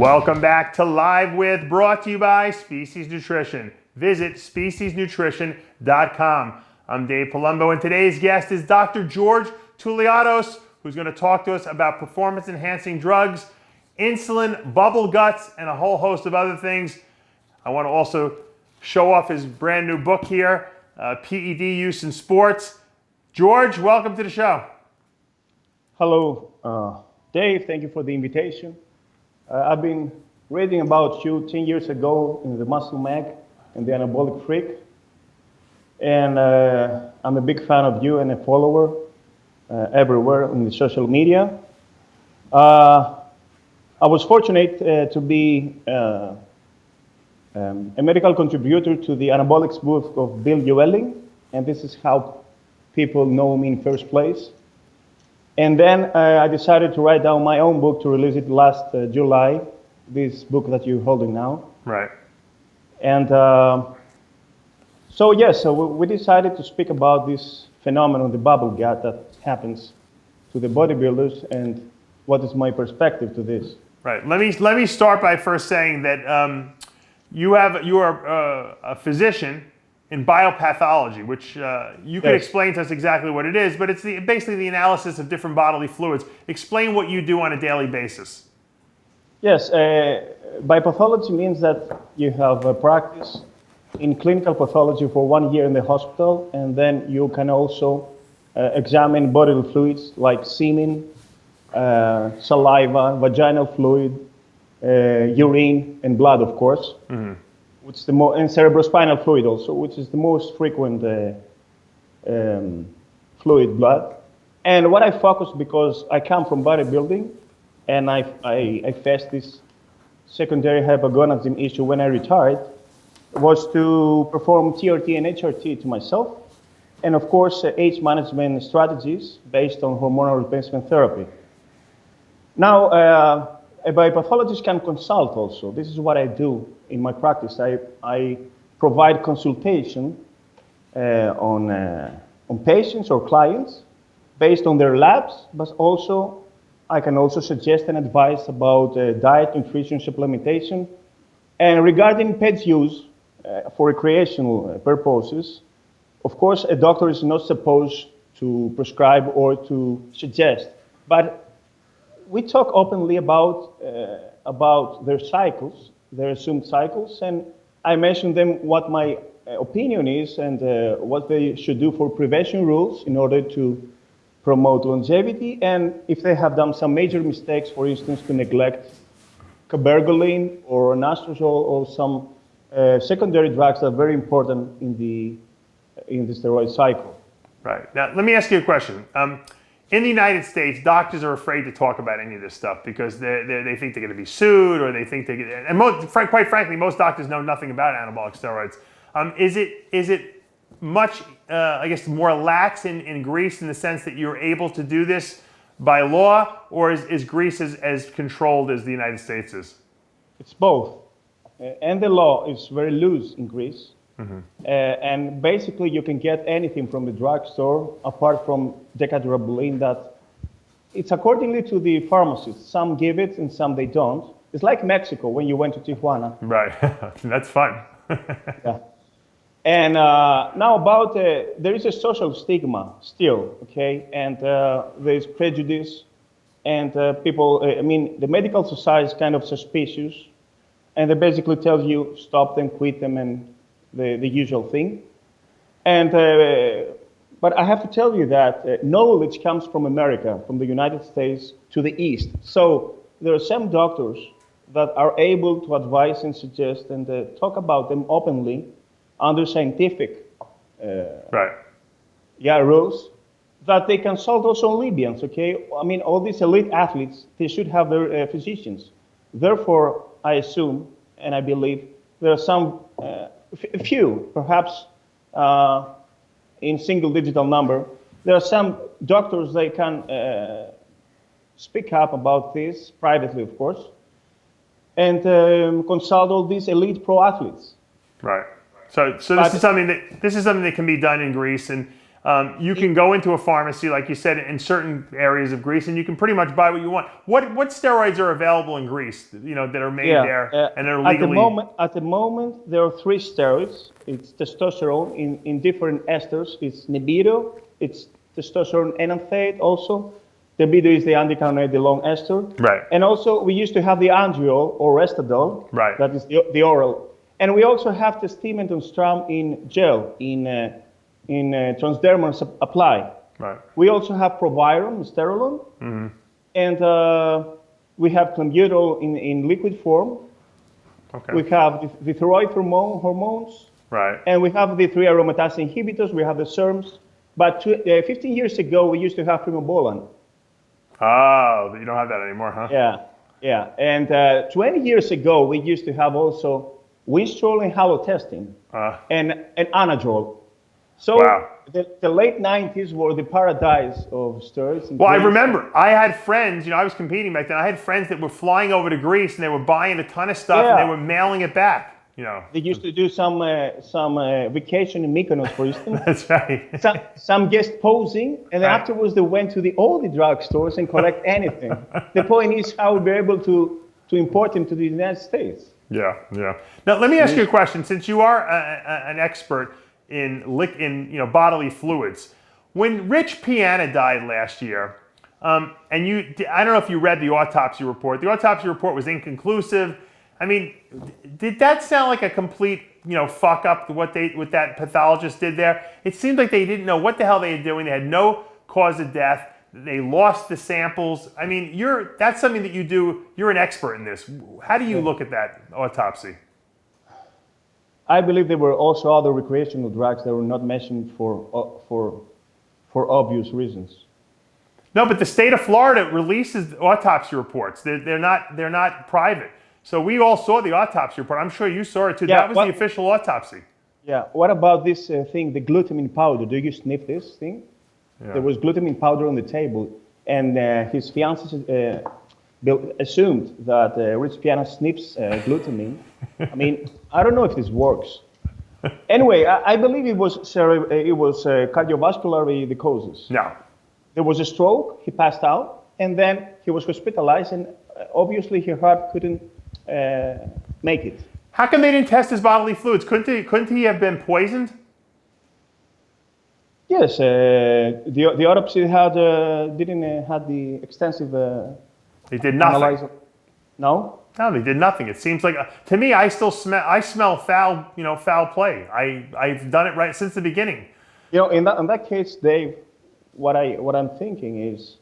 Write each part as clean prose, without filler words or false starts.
Welcome back to Live With, brought to you by Species Nutrition. Visit speciesnutrition.com. I'm Dave Palumbo, and today's guest is Dr. George Touliatos, who's going to talk to us about performance-enhancing drugs, insulin, bubble guts, and a whole host of other things. I want to also show off his brand new book here, PED Use in Sports. George, welcome to the show. Hello, Dave. Thank you for the invitation. I've been reading about you 10 years ago in the Muscle Mag and the Anabolic Freak. And I'm a big fan of you and a follower everywhere in the social media. I was fortunate to be a medical contributor to the Anabolics book of Bill Llewellyn, and this is how people know me in first place. And then I decided to write down my own book to release it last July, this book that you're holding now. Right. And so we decided to speak about this phenomenon, the bubble gut that happens to the bodybuilders, and what is my perspective to this. Right. Let me start by first saying that you are a physician in biopathology, which you could explain to us exactly what it is, but it's basically the analysis of different bodily fluids. Explain what you do on a daily basis. Yes, biopathology means that you have a practice in clinical pathology for 1 year in the hospital, and then you can also examine bodily fluids like semen, saliva, vaginal fluid, urine, and blood, of course. Mm-hmm. Which is and cerebrospinal fluid also, which is the most frequent fluid, blood. And what I focus, because I come from bodybuilding, and I faced this secondary hypogonadism issue when I retired, was to perform TRT and HRT to myself, and of course age management strategies based on hormonal replacement therapy. Now, a biopathologist can consult also. This is what I do in my practice. I provide consultation on patients or clients based on their labs, but also I can also suggest and advise about diet, nutrition, supplementation. And regarding PED's use for recreational purposes, of course, a doctor is not supposed to prescribe or to suggest, but we talk openly about their cycles, their assumed cycles, and I mention them what my opinion is and what they should do for prevention rules in order to promote longevity, and if they have done some major mistakes, for instance, to neglect cabergoline or anastrozole or some secondary drugs that are very important in the steroid cycle. Right. Now, let me ask you a question. In the United States, doctors are afraid to talk about any of this stuff because they think they're going to be sued, or they think quite frankly, most doctors know nothing about anabolic steroids. Is it much, I guess, more lax in Greece in the sense that you're able to do this by law, or is Greece as controlled as the United States is? It's both. And the law is very loose in Greece. Mm-hmm. And basically you can get anything from the drugstore apart from decadurabolin, that it's accordingly to the pharmacists. Some give it and some they don't. It's like Mexico when you went to Tijuana. Right. That's fun. Yeah. And now about, there is a social stigma still, okay? And there's prejudice, and people, the medical society is kind of suspicious, and they basically tell you stop them, quit them, and the usual thing. And but I have to tell you that knowledge comes from America, from the United States to the East. So there are some doctors that are able to advise and suggest and talk about them openly under scientific rules, that they consult also Libyans, okay? I mean, all these elite athletes, they should have their physicians. Therefore, I assume, and I believe, there are some few, perhaps in single digital number, there are some doctors that can speak up about this privately, of course, and consult all these elite pro athletes. Right. So this is something that can be done in Greece, and You can go into a pharmacy, like you said, in certain areas of Greece, and you can pretty much buy what you want. What steroids are available in Greece, that are made there and are legally? At the moment, there are 3 steroids. It's testosterone in different esters. It's libido, it's testosterone enanthate also. Libido is the andicarnate, the long ester. Right. And also, we used to have the andriol or restadol. Right. That is the oral. And we also have testament and stram in gel, in transdermal apply. Right. We also have proviron, sterolon, and we have clenbuterol in liquid form. Okay. We have the thyroid hormones, Right. and we have the 3 aromatase inhibitors. We have the SERMs. But 15 years ago, we used to have primobolan. Oh, you don't have that anymore, huh? Yeah. And 20 years ago, we used to have also winstrol and halotestin and anadrol. So Wow. the late 90s were the paradise of steroids. Well, I remember I had friends, I was competing back then. I had friends that were flying over to Greece and they were buying a ton of stuff and they were mailing it back. They used to do some vacation in Mykonos, for instance. That's right. some guest posing, and then afterwards they went to all the drugstores and collect anything. The point is how we're able to import them to the United States. Yeah. Now let me ask you a question. Since you are an expert in bodily fluids, when Rich Piana died last year, and I don't know if you read the autopsy report. The autopsy report was inconclusive. I mean, did that sound like a complete, fuck up what that pathologist did there? It seemed like they didn't know what the hell they were doing. They had no cause of death. They lost the samples. I mean, that's something that you do. You're an expert in this. How do you look at that autopsy? I believe there were also other recreational drugs that were not mentioned for obvious reasons. No, but the state of Florida releases autopsy reports. They're not private. So we all saw the autopsy report. I'm sure you saw it too. Yeah, that was the official autopsy. Yeah. What about this thing, the glutamine powder? Do you sniff this thing? Yeah. There was glutamine powder on the table, and his fiancée assumed that Rich Piana sniffs glutamine. I mean, I don't know if this works. Anyway, I believe it was cardiovascular causes. No. There was a stroke. He passed out, and then he was hospitalized, and obviously his heart couldn't make it. How come they didn't test his bodily fluids? Couldn't he have been poisoned? Yes, the autopsy didn't have the extensive. They did nothing. Analyzer. No, they did nothing. It seems like to me, I smell foul, foul play. I've done it right since the beginning. In that case, Dave, what I'm thinking is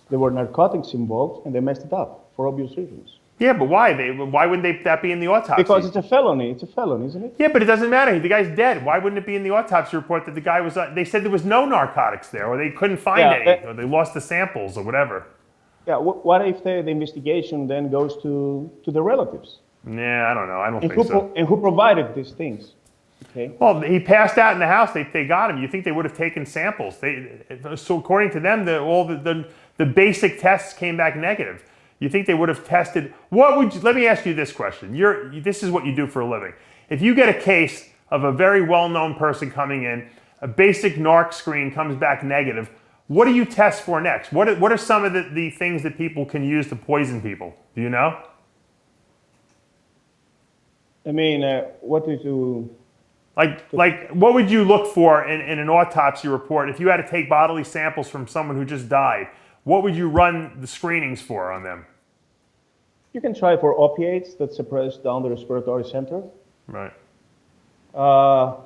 there were narcotics involved and they messed it up for obvious reasons. Yeah, but why? Why wouldn't that be in the autopsy? Because it's a felony. It's a felony, isn't it? Yeah, but it doesn't matter. The guy's dead. Why wouldn't it be in the autopsy report that the guy was? They said there was no narcotics there, or they couldn't find any, or they lost the samples, or whatever. Yeah. What if the investigation then goes to the relatives? Yeah, I don't know. I don't think so. And who provided these things? Okay. Well, he passed out in the house. They got him. You think they would have taken samples? So according to them, all the basic tests came back negative. You think they would have tested? Let me ask you this question. This is what you do for a living. If you get a case of a very well-known person coming in, a basic narc screen comes back negative, what do you test for next? What are some of the things that people can use to poison people? Do you know? I mean, what do you... Like, what would you look for in an autopsy report if you had to take bodily samples from someone who just died? What would you run the screenings for on them? You can try for opiates that suppress down the respiratory center. Right. Also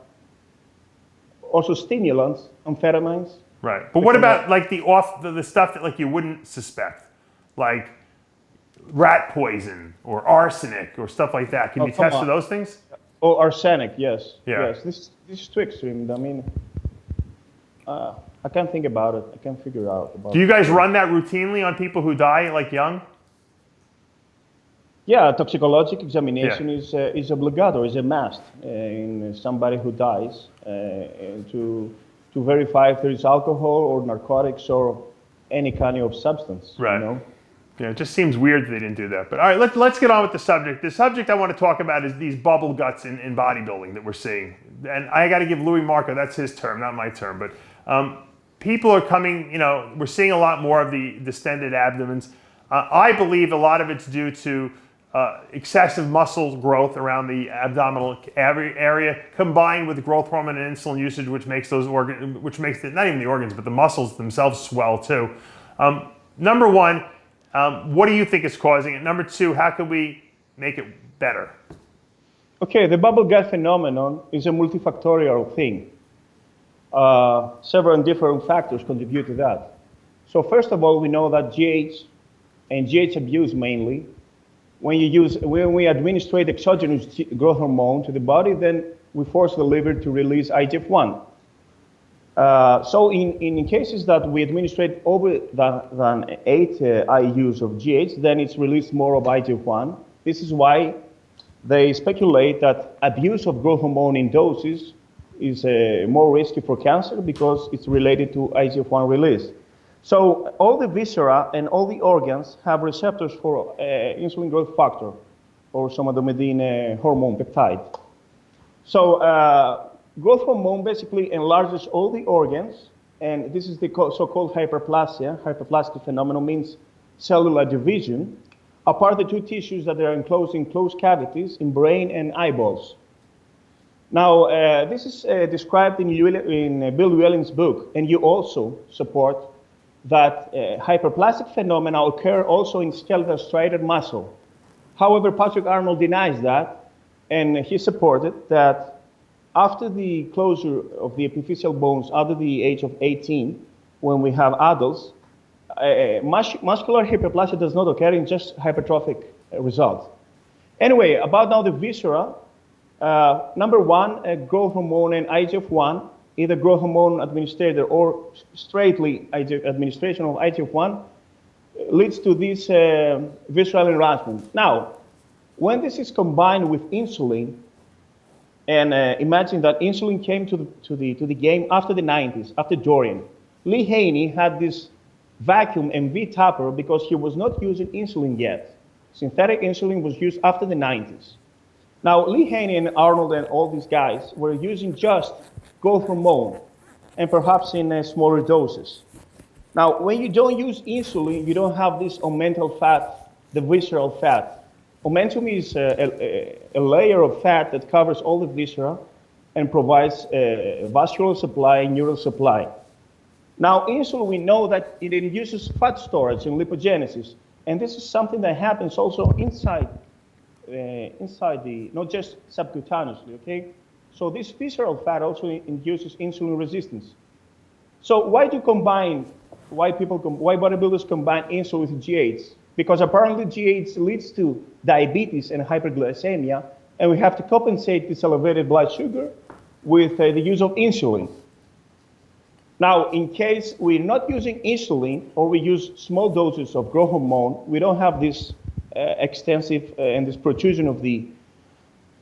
stimulants, amphetamines. Right. But what about like the stuff that you wouldn't suspect, like rat poison or arsenic or stuff like that? Can you test for those things? Oh, arsenic, yes. Yeah. Yes. This is too extreme. I mean, I can't think about it. I can't figure out about it. Do you guys run that routinely on people who die young? Yeah, toxicologic examination is obligatory, is a must in somebody who dies to verify if there is alcohol or narcotics or any kind of substance. Right. Yeah, it just seems weird that they didn't do that. But all right, let's get on with the subject. The subject I want to talk about is these bubble guts in bodybuilding that we're seeing. And I got to give Louis Marco, that's his term, not my term, but People are coming, we're seeing a lot more of the distended abdomens. I believe a lot of it's due to excessive muscle growth around the abdominal area, combined with growth hormone and insulin usage, which makes those organs, not even the organs, but the muscles themselves swell too. Number one, what do you think is causing it? Number two, how can we make it better? Okay, the bubble gut phenomenon is a multifactorial thing. Several different factors contribute to that. So first of all, we know that GH and GH abuse mainly, when we administrate exogenous growth hormone to the body, then we force the liver to release IGF-1. So in cases that we administrate over than 8 IUs of GH, then it's released more of IGF-1. This is why they speculate that abuse of growth hormone in doses is more risky for cancer because it's related to IGF-1 release. So all the viscera and all the organs have receptors for insulin growth factor or somatomedin hormone peptide. So growth hormone basically enlarges all the organs, and this is the so-called hyperplasia. Hyperplastic phenomenon means cellular division, apart the two tissues that are enclosed in closed cavities in brain and eyeballs. Now, this is described in Bill Llewellyn's book, and you also support that hyperplastic phenomena occur also in skeletal striated muscle. However, Patrick Arnold denies that, and he supported that after the closure of the epiphyseal bones after the age of 18, when we have adults, muscular hyperplasia does not occur in just hypertrophic results. Anyway, about now the viscera, number one, growth hormone and IGF-1, either growth hormone administrator or straightly administration of IGF-1 leads to this visceral enlargement. Now, when this is combined with insulin, and imagine that insulin came to the game after the 90s, after Dorian. Lee Haney had this vacuum and V-tapper because he was not using insulin yet. Synthetic insulin was used after the 90s. Now, Lee Haney and Arnold and all these guys were using just growth hormone, and perhaps in smaller doses. Now, when you don't use insulin, you don't have this omental fat, the visceral fat. Omentum is a layer of fat that covers all the viscera and provides vascular supply and neural supply. Now, insulin, we know that it induces fat storage and lipogenesis, and this is something that happens also inside the, not just subcutaneously, okay? So this visceral fat also induces insulin resistance. So why bodybuilders combine insulin with GH? Because apparently GH leads to diabetes and hyperglycemia, and we have to compensate this elevated blood sugar with the use of insulin. Now, in case we're not using insulin or we use small doses of growth hormone, we don't have this extensive and this protrusion of the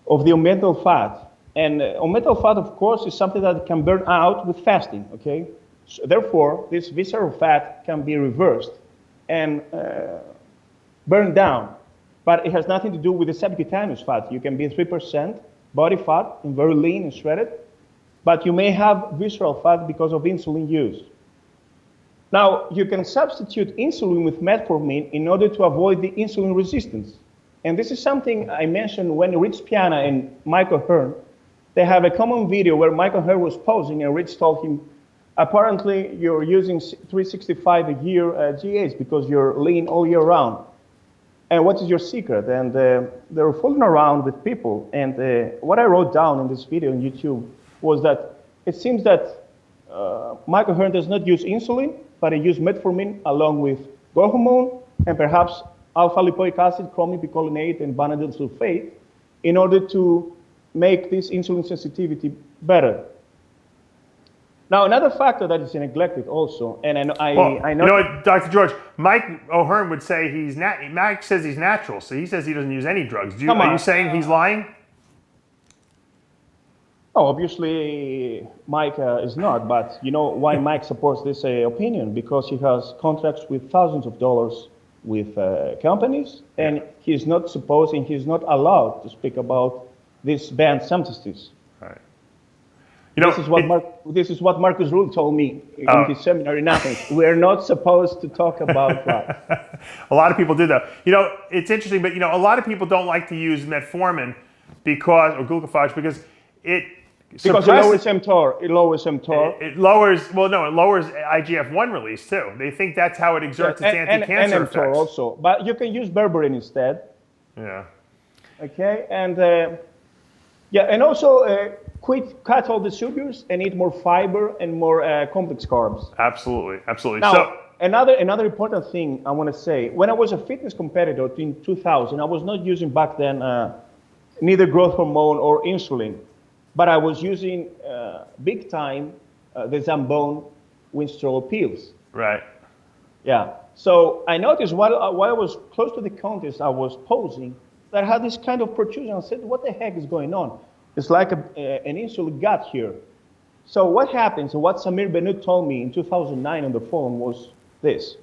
omental fat. And omental fat, of course, is something that can burn out with fasting, okay? So therefore, this visceral fat can be reversed and burned down, but it has nothing to do with the subcutaneous fat. You can be 3% body fat and very lean and shredded, but you may have visceral fat because of insulin use. Now, you can substitute insulin with metformin in order to avoid the insulin resistance. And this is something I mentioned when Rich Piana and Michael Hearn, they have a common video where Michael Hearn was posing and Rich told him, apparently you're using 365 a year GH because you're lean all year round. And what is your secret? And they were fooling around with people. And what I wrote down in this video on YouTube was that it seems that Michael Hearn does not use insulin, but he used metformin along with growth hormone and perhaps alpha lipoic acid, chromic picolinate, and vanadyl sulfate in order to make this insulin sensitivity better. Now, another factor that is neglected also, and I know... You know what, Dr. George, Mike O'Hearn would say Mike says he's natural, so he says he doesn't use any drugs. Are you saying he's lying? Oh, obviously, Mike is not, but you know why Mike supports this opinion? Because he has contracts with thousands of dollars with companies, and he's not supposed and he's not allowed to speak about these banned substances. Right. You know, this is what Marcus Rule told me in his seminar in Athens. We're not supposed to talk about that. A lot of people do though. You know, it's interesting, but you know, a lot of people don't like to use metformin or glucophage because it lowers mTOR. It lowers mTOR. It lowers IGF-1 release too. They think that's how it exerts its anti-cancer and effects. mTOR also, but you can use berberine instead. Yeah. Okay, and and also cut all the sugars and eat more fiber and more complex carbs. Absolutely, absolutely. Now, so another important thing I want to say: when I was a fitness competitor in 2000, I was not using back then neither growth hormone or insulin, but I was using big time the Zambon Winstrol pills. Right. Yeah. So I noticed while I was close to the contest, I was posing that I had this kind of protrusion. I said, "What the heck is going on? It's like an insulin gut here." So what happens, and what Samir Benut told me in 2009 on the phone was this: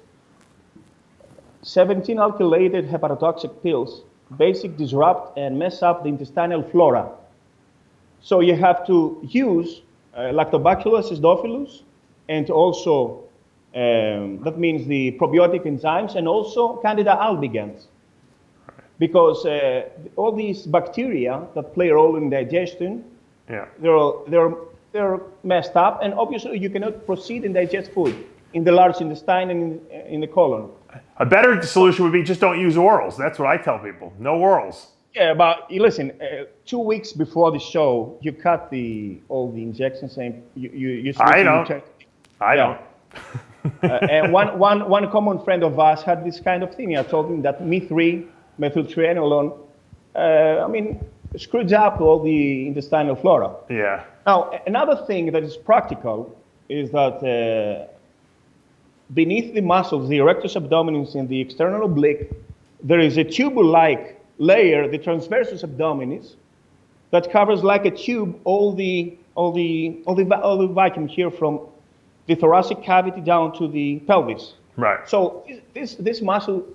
17 alkylated hepatotoxic pills basically disrupt and mess up the intestinal flora. So you have to use Lactobacillus acidophilus, and also that means the probiotic enzymes, and also Candida albicans. Because all these bacteria that play a role in digestion, they're messed up, and obviously you cannot proceed and digest food in the large intestine and in the colon. A better solution would be just don't use orals. That's what I tell people. No orals. Yeah, but listen, 2 weeks before the show, you cut all the injections and you I don't. I don't. And one common friend of ours had this kind of thing. I told him that Me3, methyltrianolone, screws up all the intestinal flora. Yeah. Now, another thing that is practical is that beneath the muscles, the rectus abdominis and the external oblique, there is a tube-like layer, the transversus abdominis, that covers like a tube all the vacuum here from the thoracic cavity down to the pelvis. Right. So this muscle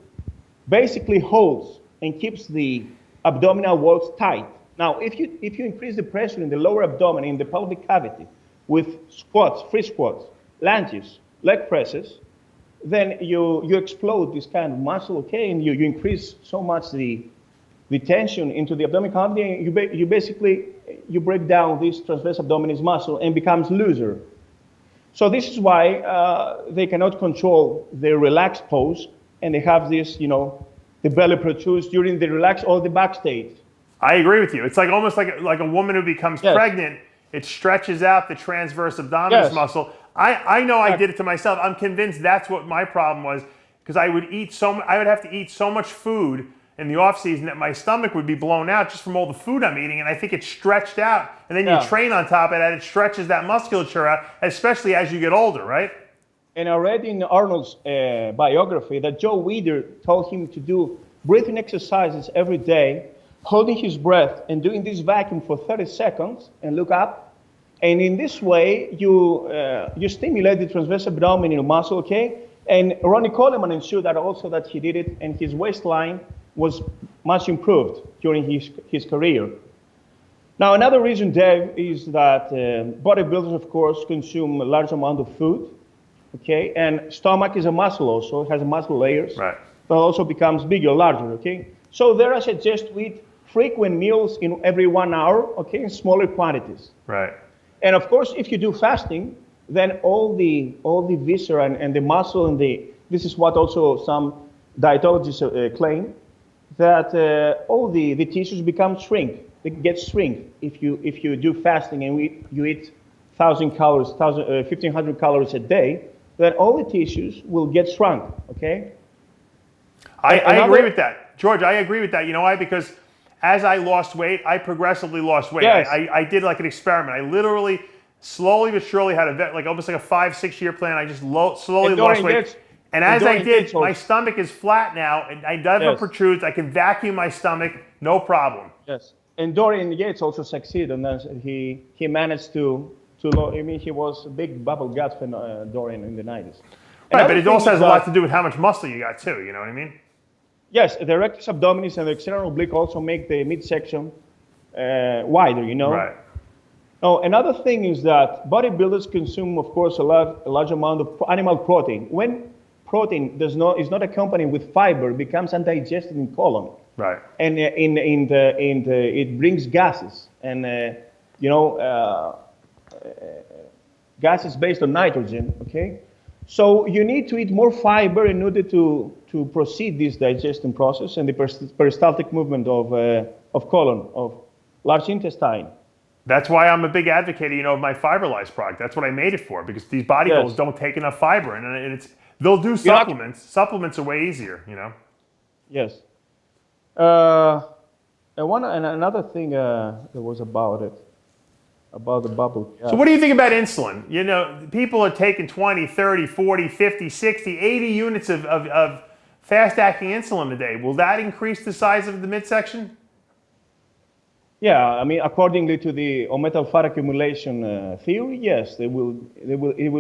basically holds and keeps the abdominal walls tight. Now, if you increase the pressure in the lower abdomen, in the pelvic cavity, with squats, free squats, lunges, leg presses, then you explode this kind of muscle, okay, and you increase so much the tension into the abdominal cavity, and you basically break down this transversus abdominis muscle and becomes looser. So this is why they cannot control their relaxed pose, and they have this, the belly protrudes during the relaxed or the backstage. I agree with you. It's like almost like a woman who becomes pregnant. It stretches out the transverse abdominis muscle. I know I did it to myself. I'm convinced that's what my problem was, because I would have to eat so much food in the off season that my stomach would be blown out just from all the food I'm eating, and I think it stretched out. And then you train on top of that, it stretches that musculature out, especially as you get older, right? And I read in Arnold's biography that Joe Weider told him to do breathing exercises every day, holding his breath and doing this vacuum for 30 seconds and look up. And in this way, you stimulate the transverse abdominal muscle, okay? And Ronnie Coleman ensured that also that he did it, and his waistline was much improved during his career. Now, another reason, Dave, is that bodybuilders, of course, consume a large amount of food, okay? And stomach is a muscle also, it has muscle layers. Right. That also becomes bigger, larger, okay? So there I suggest we eat frequent meals in every 1 hour, okay, in smaller quantities. Right. And of course, if you do fasting, then all the viscera and the muscle and this is what also some dietologists claim, that all the tissues become shrink. They get shrink if you do fasting and you eat 1,000 calories, 1,500 calories a day, then all the tissues will get shrunk, okay? I agree with that. George, I agree with that. You know why? Because as I lost weight, I progressively lost weight. Yes. I did like an experiment. I literally, slowly but surely had almost like a 5-6 year plan. I just slowly lost weight. And as I did, my stomach is flat now, and I never protrudes. I can vacuum my stomach, no problem. Yes. And Dorian Yates also succeeded, and he managed to he was a big bubble gut fan, Dorian, in the 90s. Right, but it also has a lot to do with how much muscle you got too, you know what I mean? Yes, the rectus abdominis and the external oblique also make the midsection wider, Right. Now, another thing is that bodybuilders consume, of course, a large amount of animal protein. When protein is not accompanied with fiber, it becomes undigested in colon. Right. And it brings gases, and gases based on nitrogen. Okay, so you need to eat more fiber in order to proceed this digestion process and the peristaltic movement of colon, of large intestine. That's why I'm a big advocate, of my Fiberlyze product. That's what I made it for, because these bodybuilders don't take enough fiber, and they'll do supplements. Supplements are way easier, Yes. Another thing that was about the bubble. So what do you think about insulin? People are taking 20, 30, 40, 50, 60, 80 units of fast-acting insulin a day. Will that increase the size of the midsection? Yeah, I mean, accordingly to the metal fat accumulation theory, yes, it will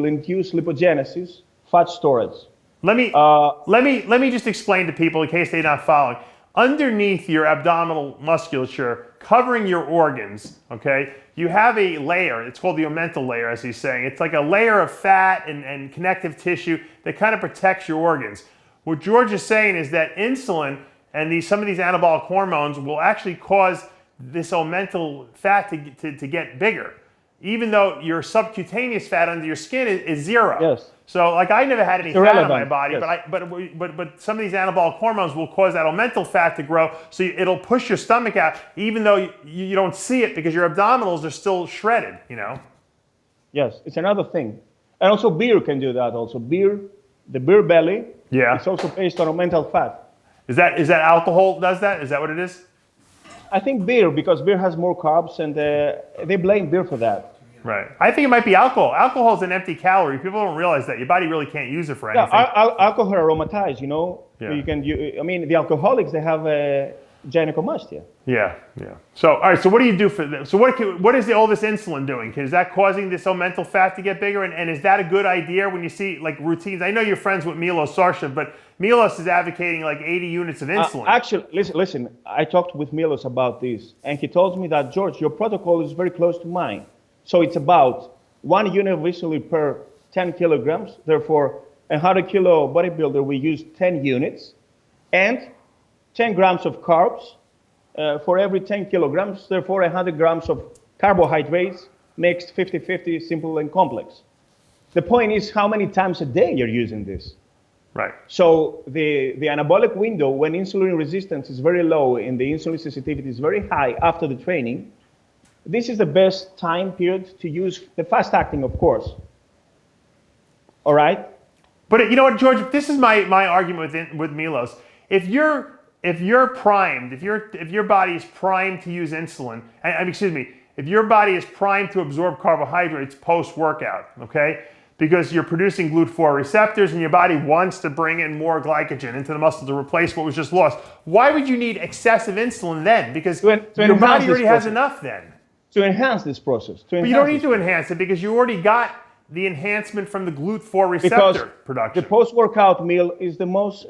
induce lipogenesis, fat storage. Let me just explain to people in case they're not following. Underneath your abdominal musculature, covering your organs, okay, you have a layer. It's called the omental layer, as he's saying. It's like a layer of fat and connective tissue that kind of protects your organs. What George is saying is that insulin and some of these anabolic hormones will actually cause this omental fat to get bigger, even though your subcutaneous fat under your skin is zero. Yes. So, like, I never had any fat on my body, yes. but some of these anabolic hormones will cause that omental fat to grow, so it'll push your stomach out, even though you don't see it because your abdominals are still shredded. Yes, it's another thing, and also beer can do that. Also, the beer belly. Yeah. It's also based on omental fat. Is that alcohol does that? Is that what it is? I think beer, because beer has more carbs, and they blame beer for that. Right. I think it might be alcohol. Alcohol is an empty calorie. People don't realize that. Your body really can't use it for anything. Yeah, alcohol aromatized, Yeah. The alcoholics, they have gynecomastia. Yeah. So, all right, so what do you do for them? So what is all this insulin doing? Is that causing this omental fat to get bigger? And is that a good idea when you see, like, routines? I know you're friends with Milos Sarshev, but Milos is advocating like 80 units of insulin. Actually, listen, I talked with Milos about this, and he told me that, George, your protocol is very close to mine. So it's about 1 unit of insulin per 10 kilograms. Therefore, a 100-kilo bodybuilder will use 10 units and 10 grams of carbs for every 10 kilograms. Therefore, 100 grams of carbohydrates mixed 50-50, simple and complex. The point is how many times a day you're using this. Right. So the anabolic window, when insulin resistance is very low and the insulin sensitivity is very high after the training, this is the best time period to use the fast acting, of course. All right? But you know what, George? This is my argument with Milos. If you're primed, if your body is primed to use insulin, if your body is primed to absorb carbohydrates post-workout, okay? Because you're producing GLUT4 receptors and your body wants to bring in more glycogen into the muscle to replace what was just lost. Why would you need excessive insulin then? Because your body already has enough then. To enhance this process. But you don't need to enhance it because you already got the enhancement from the GLUT4 receptor production. The post-workout meal is the most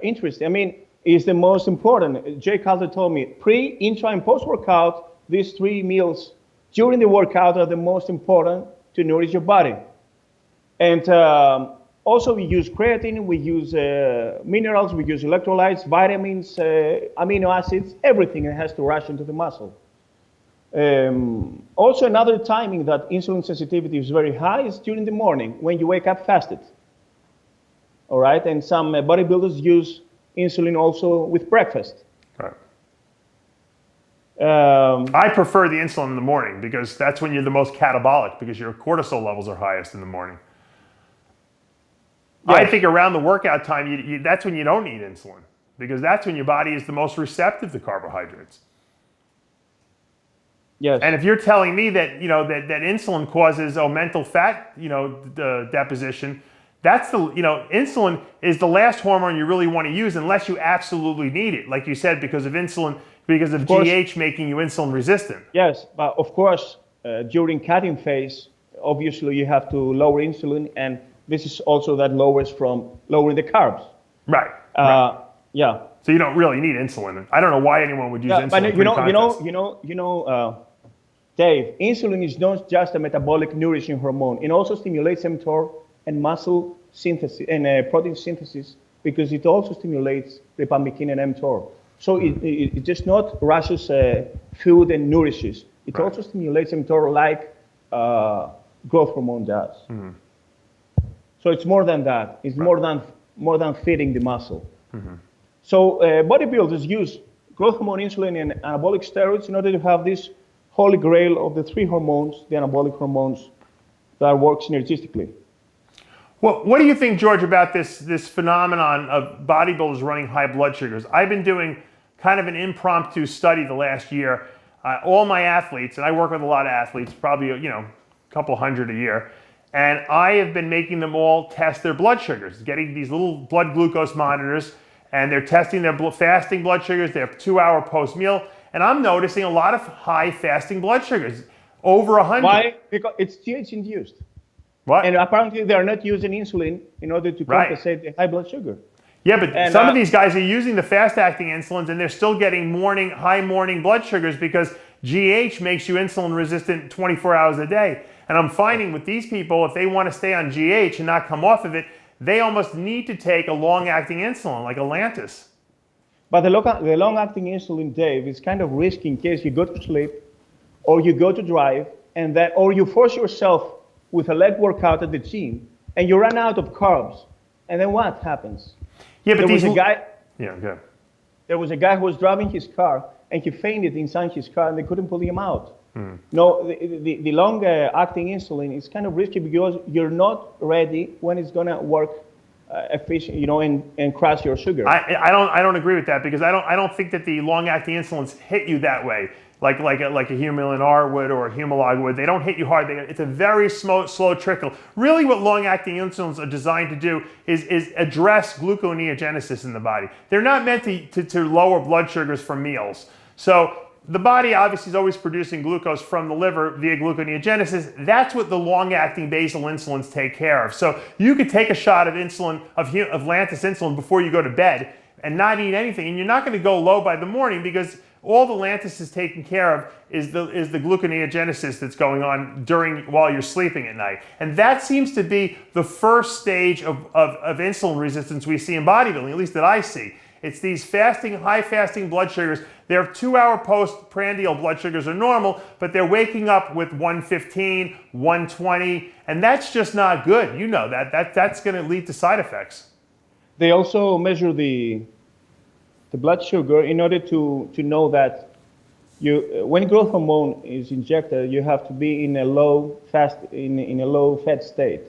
interesting. Is the most important. Jay Calder told me, pre, intra, and post-workout, these 3 meals during the workout are the most important to nourish your body. And also we use creatine, we use minerals, we use electrolytes, vitamins, amino acids, everything that has to rush into the muscle. Also, another timing that insulin sensitivity is very high is during the morning when you wake up fasted. All right, and some bodybuilders use insulin also with breakfast. Right. I prefer the insulin in the morning because that's when you're the most catabolic because your cortisol levels are highest in the morning. Yes. I think around the workout time, that's when you don't need insulin because that's when your body is the most receptive to carbohydrates. Yes. And if you're telling me that that insulin causes omental fat deposition, that's insulin is the last hormone you really want to use unless you absolutely need it, like you said, because of GH making you insulin resistant. Yes, but of course during cutting phase, obviously you have to lower insulin, and this is also that lowers from lowering the carbs. Right. Yeah. So you don't really need insulin. I don't know why anyone would use insulin. But Dave, insulin is not just a metabolic nourishing hormone. It also stimulates mTOR and muscle synthesis and protein synthesis because it also stimulates ripamycin and mTOR. So it just not rushes food and nourishes. It also stimulates mTOR like growth hormone does. So it's more than that. It's more than feeding the muscle. So bodybuilders use growth hormone, insulin, and anabolic steroids in order to have this holy grail of the three hormones, the anabolic hormones, that work synergistically. Well, what do you think, George, about this phenomenon of bodybuilders running high blood sugars? I've been doing kind of an impromptu study the last year. All my athletes, and I work with a lot of athletes, probably a couple hundred a year, and I have been making them all test their blood sugars, getting these little blood glucose monitors, and they're testing their fasting blood sugars, their 2-hour post-meal, and I'm noticing a lot of high fasting blood sugars, over 100. Why? Because it's GH induced. What? And apparently they are not using insulin in order to compensate the high blood sugar. Yeah, but some of these guys are using the fast-acting insulins and they're still getting high morning blood sugars because GH makes you insulin resistant 24 hours a day. And I'm finding with these people, if they want to stay on GH and not come off of it, they almost need to take a long-acting insulin like Lantus. But the long-acting insulin, Dave, is kind of risky in case you go to sleep or you go to drive or you force yourself with a leg workout at the gym and you run out of carbs. And then what happens? Yeah, but there was a guy who was driving his car and he fainted inside his car and they couldn't pull him out. No, the long-acting insulin is kind of risky because you're not ready when it's going to work efficient, and crash your sugar. I don't agree with that because I don't think that the long-acting insulins hit you that way, like a Humulin R would or a Humalog would. They don't hit you hard. It's a very slow trickle. Really, what long-acting insulins are designed to do is address gluconeogenesis in the body. They're not meant to lower blood sugars from meals. So the body obviously is always producing glucose from the liver via gluconeogenesis. That's what the long-acting basal insulins take care of. So you could take a shot of insulin, of Lantus insulin before you go to bed and not eat anything. And you're not going to go low by the morning because all the Lantus is taken care of is the gluconeogenesis that's going on while you're sleeping at night. And that seems to be the first stage of insulin resistance we see in bodybuilding, at least that I see. It's these high fasting blood sugars. Their 2-hour postprandial blood sugars are normal, but they're waking up with 115, 120, and that's just not good. You know that's going to lead to side effects. They also measure the blood sugar in order to know that when growth hormone is injected, you have to be in a low fat state.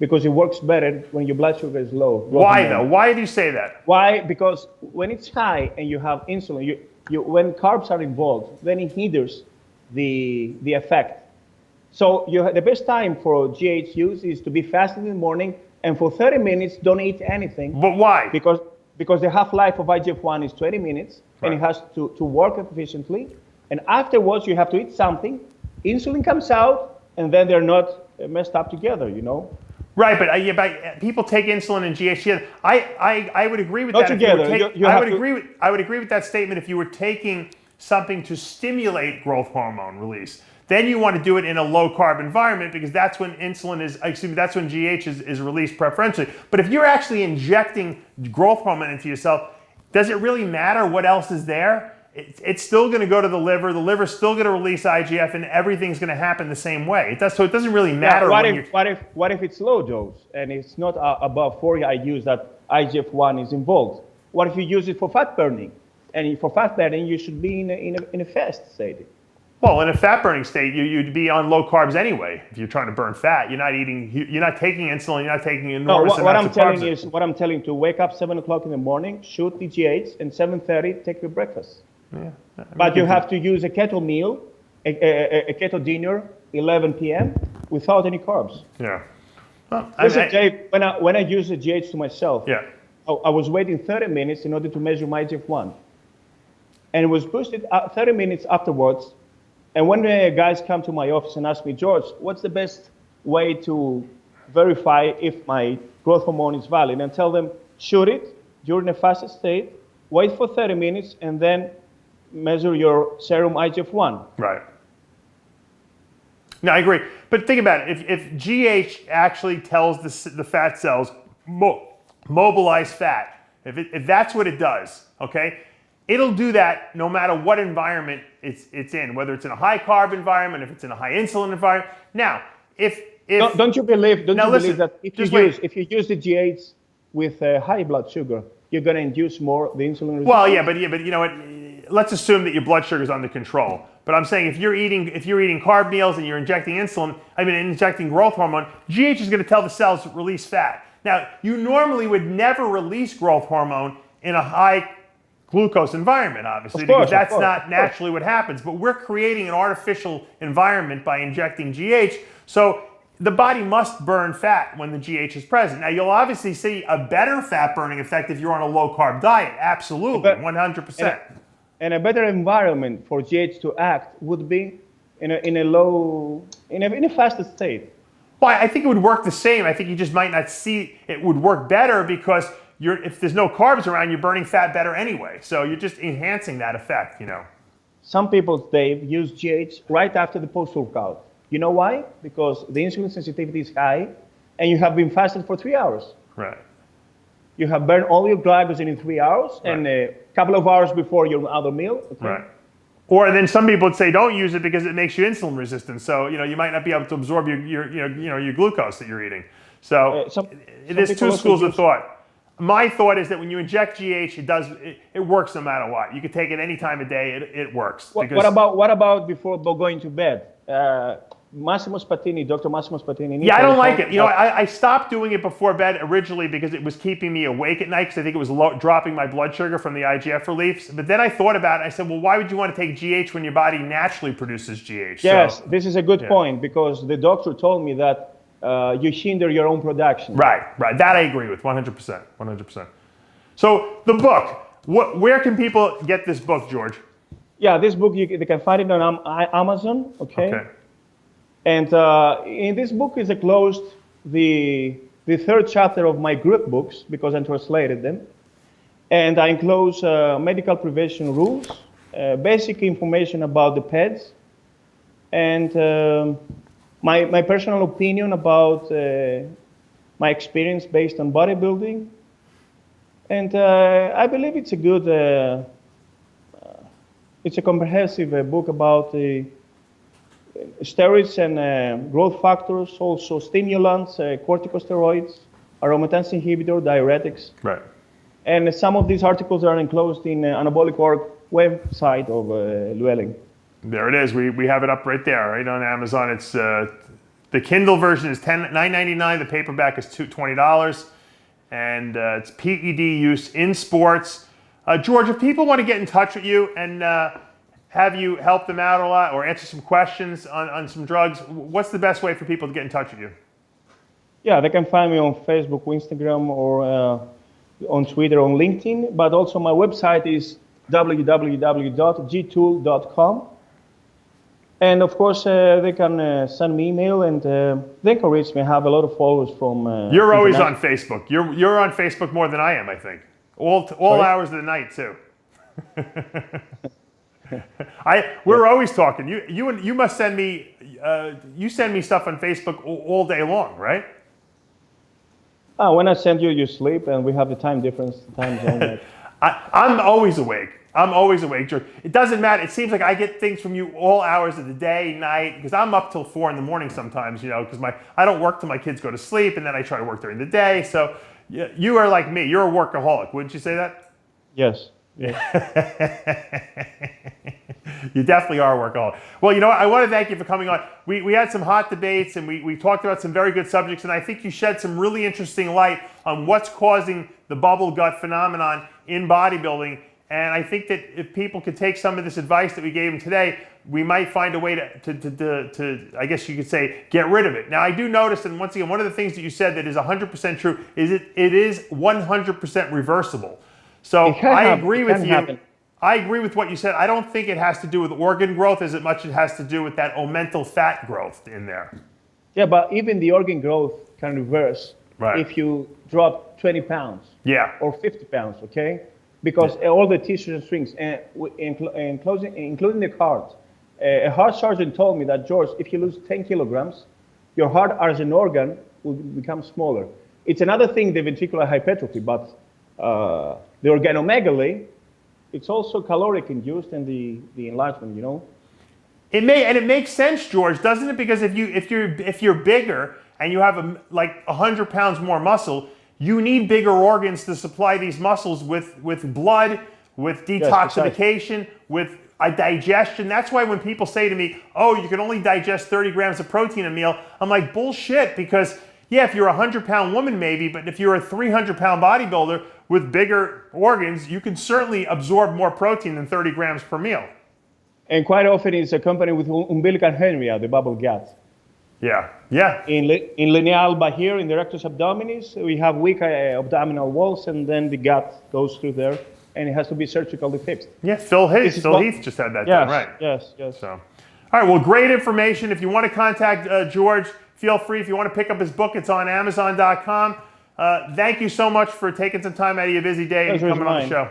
Because it works better when your blood sugar is low. Why though? Why do you say that? Why? Because when it's high and you have insulin, when carbs are involved, then it hinders the effect. So the best time for GH use is to be fasting in the morning and for 30 minutes don't eat anything. But why? Because the half-life of IGF-1 is 20 minutes and it has to work efficiently. And afterwards you have to eat something. Insulin comes out and then they're not messed up together, Right, but people take insulin and GH. I would agree with Not that. Together. I would agree with that statement if you were taking something to stimulate growth hormone release. Then you want to do it in a low carb environment because that's when that's when GH is released preferentially. But if you're actually injecting growth hormone into yourself, does it really matter what else is there? It's still going to go to the liver. The liver's still going to release IGF, and everything's going to happen the same way. So it doesn't really matter. What if it's low dose and it's not above 40 IUs that IGF-1 is involved? What if you use it for fat burning? And for fat burning, you should be in a fast state. Well, in a fat burning state, you'd be on low carbs anyway. If you're trying to burn fat, you're not taking insulin, you're not taking enormous amounts of carbs. What I'm telling you to wake up 7 o'clock in the morning, shoot the GH, and 7:30 take your breakfast. Yeah. But you have to use a keto meal, a keto dinner, 11 p.m. without any carbs. Yeah. Well, Listen, Dave, when I use the GH to myself, yeah. I was waiting 30 minutes in order to measure my IGF-1. And it was boosted 30 minutes afterwards. And when the guys come to my office and ask me, George, what's the best way to verify if my growth hormone is valid? And tell them, shoot it during a fasted state, wait for 30 minutes, and then measure your serum IGF-1. Right. No, I agree. But think about it. If GH actually tells the fat cells mobilize fat, if that's what it does, okay, it'll do that no matter what environment it's in, whether it's in a high carb environment, if it's in a high insulin environment. Now, if don't you believe that if you use the GH with high blood sugar, you're going to induce more the insulin resistance? Well, yeah, but you know what? Let's assume that your blood sugar is under control. But I'm saying if you're eating carb meals and you're injecting injecting growth hormone, GH is going to tell the cells to release fat. Now, you normally would never release growth hormone in a high glucose environment, obviously, because that's not naturally what happens. But we're creating an artificial environment by injecting GH. So the body must burn fat when the GH is present. Now, you'll obviously see a better fat burning effect if you're on a low carb diet. Absolutely, 100%. And a better environment for GH to act would be in a faster state. Well, I think it would work the same. I think you just might not see it would work better because if there's no carbs around, you're burning fat better anyway. So you're just enhancing that effect, you know. Some people, Dave, use GH right after the post-workout. You know why? Because the insulin sensitivity is high and you have been fasting for 3 hours. Right. You have burned all your glycogen in 3 hours and a couple of hours before your other meal. Okay? Right. Or then some people would say don't use it because it makes you insulin resistant. So you might not be able to absorb your glucose that you're eating. So there's two schools of thought. My thought is that when you inject GH, it works no matter what. You could take it any time of day. It works. What about before going to bed? Massimo Spatini, Dr. Massimo Spatini. Yeah, I don't like it. I stopped doing it before bed originally because it was keeping me awake at night because I think it was dropping my blood sugar from the IGF reliefs. But then I thought about it. I said, well, why would you want to take GH when your body naturally produces GH? Yes, this is a good point because the doctor told me that you hinder your own production. Right. That I agree with, 100%. 100%. So the book, where can people get this book, George? Yeah, this book, they can find it on Amazon, okay? And in this book is enclosed the third chapter of my group books because I translated them. And I enclose medical prevention rules, basic information about the PEDs, and my personal opinion about my experience based on bodybuilding. And I believe it's a good, it's a comprehensive book about the steroids and growth factors, also stimulants, corticosteroids, aromatase inhibitor, diuretics. Right. And some of these articles are enclosed in Anabolic.org website of Llewellyn. There it is. We have it up right there, right on Amazon. It's the Kindle version is $9.99. The paperback is $20, and it's PED use in sports. George, if people want to get in touch with you and have you help them out a lot or answer some questions on some drugs, what's the best way for people to get in touch with you? Yeah, they can find me on Facebook, Instagram, or on Twitter, on LinkedIn. But also my website is www.gtool.com. And of course, they can send me email and they can reach me. I have a lot of followers from. You're always on Facebook. You're on Facebook more than I am, I think. All hours of the night too. We're always talking. You must send me. You send me stuff on Facebook all day long, right? When I send you, you sleep, and we have the time difference, time zone. I'm always awake. I'm always awake, George. It doesn't matter. It seems like I get things from you all hours of the day, night, because I'm up till 4 in the morning sometimes, because I don't work till my kids go to sleep, and then I try to work during the day. So you are like me. You're a workaholic. Wouldn't you say that? Yes. You definitely are a workaholic. Well, I want to thank you for coming on. We had some hot debates, and we talked about some very good subjects, and I think you shed some really interesting light on what's causing the bubble gut phenomenon in bodybuilding. And I think that if people could take some of this advice that we gave them today, we might find a way to I guess you could say, get rid of it. Now, I do notice, and once again, one of the things that you said that is 100% true is it is 100% reversible. So I agree with you. I agree with what you said. I don't think it has to do with organ growth as much as it has to do with that omental fat growth in there. Yeah, but even the organ growth can reverse if you drop 20 pounds or 50 pounds, okay? Because all the tissues and strings, including the heart, A heart surgeon told me that, George, if you lose 10 kilograms, your heart as an organ will become smaller. It's another thing, the ventricular hypertrophy, but the organomegaly, it's also caloric induced and the enlargement, you know? It makes sense, George, doesn't it? Because if you're bigger and you have like 100 pounds more muscle, you need bigger organs to supply these muscles with blood, with detoxification, with digestion. That's why when people say to me, oh, you can only digest 30 grams of protein a meal, I'm like, bullshit, because yeah, if you're a 100-pound woman maybe, but if you're a 300-pound bodybuilder with bigger organs, you can certainly absorb more protein than 30 grams per meal. And quite often it's accompanied with umbilical hernia, the bubble gut. Yeah, yeah. In linea alba here, in the rectus abdominis, we have weak abdominal walls, and then the gut goes through there, and it has to be surgically fixed. Yeah, Phil Heath just had that done, right? Yes. So, all right, well, great information. If you want to contact George, feel free. If you want to pick up his book, it's on Amazon.com. Thank you so much for taking some time out of your busy day and coming on the show.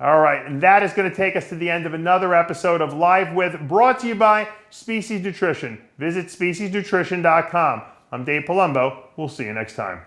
All right, and that is going to take us to the end of another episode of Live With, brought to you by Species Nutrition. Visit speciesnutrition.com. I'm Dave Palumbo. We'll see you next time.